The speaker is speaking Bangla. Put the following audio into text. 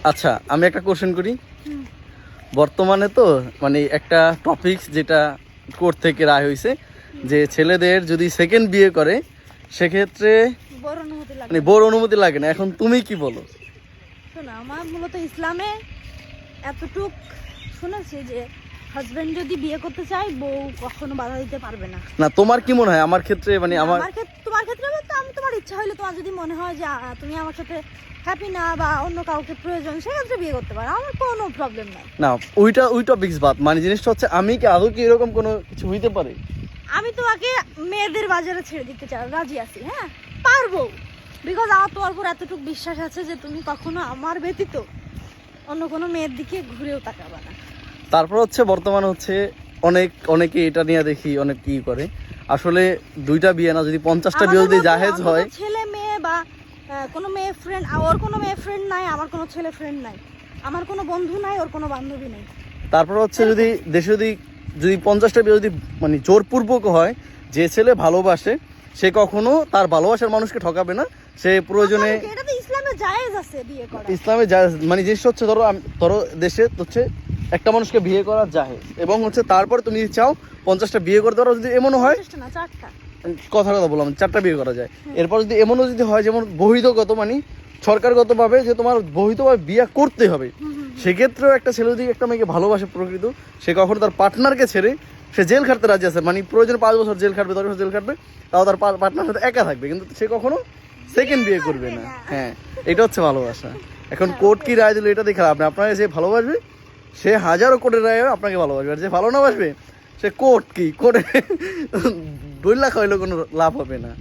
আচ্ছা, আমি একটা কোশ্চেন করি। বর্তমানে তো মানে একটা টপিক যেটা কোর্ট থেকে রায় হয়েছে যে ছেলেদের যদি সেকেন্ড বিয়ে করে সেক্ষেত্রে বড় অনুমতি লাগে মানে বড় অনুমতি লাগে না। এখন তুমি কি বলো? শোনো, আমার মূলত ইসলামে এতটুক শুনেছি যে হাজবেন্ড যদি বিয়ে করতে চায় বউ কখনো বাধা দিতে পারবে না। না, তোমার কি মনে হয়? আমার ক্ষেত্রে মানে তোমার ক্ষেত্রে বলতে আমি তোমার ইচ্ছা হইলে তোমার যদি মনে হয় যে তুমি আমার সাথে হ্যাপি না বা অন্য কাউকে প্রয়োজন সেক্ষেত্রে বিয়ে করতে পারো, আমার কোনো প্রবলেম নাই। না, ওই টপিকস বাদ। মানে জিনিসটা হচ্ছে আমি কি আদৌ কি এরকম কোনো কিছু হইতে পারে? আমি তোমাকে মেয়েদের বাজারে ছেড়ে দিতে চাই, রাজি আছি। হ্যাঁ, পারবো, বিকজ আমার তোমার উপর এতটুকু বিশ্বাস আছে যে তুমি কখনো আমার ব্যতীত অন্য কোনো মেয়ের দিকে ঘুরেও তাকাবে না। তারপর হচ্ছে বর্তমানে হচ্ছে অনেকে এটা নিয়ে দেখি অনেক কি করে, আসলে দুইটা বিয়ে না, যদি 50টা বিয়ে যদি জাহেজ হয়। ছেলে মেয়ে বা কোনো মেয়ে ফ্রেন্ড, ওর কোনো মেয়ে ফ্রেন্ড নাই, আমার কোনো ছেলে ফ্রেন্ড নাই, আমার কোনো বন্ধু নাই, ওর কোনো বান্ধবী নেই। তারপর হচ্ছে যদি দেশে যদি 50টা বিয়ে যদি মানে জোরপূর্বক হয়, যে ছেলে ভালোবাসে সে কখনো তার ভালোবাসার মানুষকে ঠকাবে না। সে প্রয়োজনে এটা তো ইসলামে জায়েজ আছে বিয়ে করা। ইসলামে মানে জিনিসটা হচ্ছে ধরো দেশে হচ্ছে একটা মানুষকে বিয়ে করা জায়েজ, এবং হচ্ছে তারপর তুমি যদি চাও 50টা বিয়ে করতে পারো। যদি এমনও হয়, 4টা কথা বললাম 4টা বিয়ে করা যায়। এরপর যদি এমনও যদি হয় যেমন বহির্গত মানে সরকারগতভাবে যে তোমার বহির্গতভাবে বিয়ে করতে হবে, সেক্ষেত্রেও একটা ছেলে যদি একটা মেয়েকে ভালোবাসে প্রকৃত, সে কখনো তার পার্টনারকে ছেড়ে সে জেল খাটতে রাজি আছে। মানে প্রয়োজন 5 বছর জেল খাটবে, 10 বছর জেল খাটবে, তাও তার পার্টনার সাথে একা থাকবে, কিন্তু সে কখনো সেকেন্ড বিয়ে করবে না। হ্যাঁ, এটা হচ্ছে ভালোবাসা। এখন কোর্ট কি রায় দিল এটা দেখে আপনি, আপনাকে যে ভালোবাসবে সে হাজারো কোর্টের রায় আপনাকে ভালোবাসবে, আর যে ভালো না বাসবে সে কোর্টে 2 লাখ হইলেও কোনো লাভ হবে না।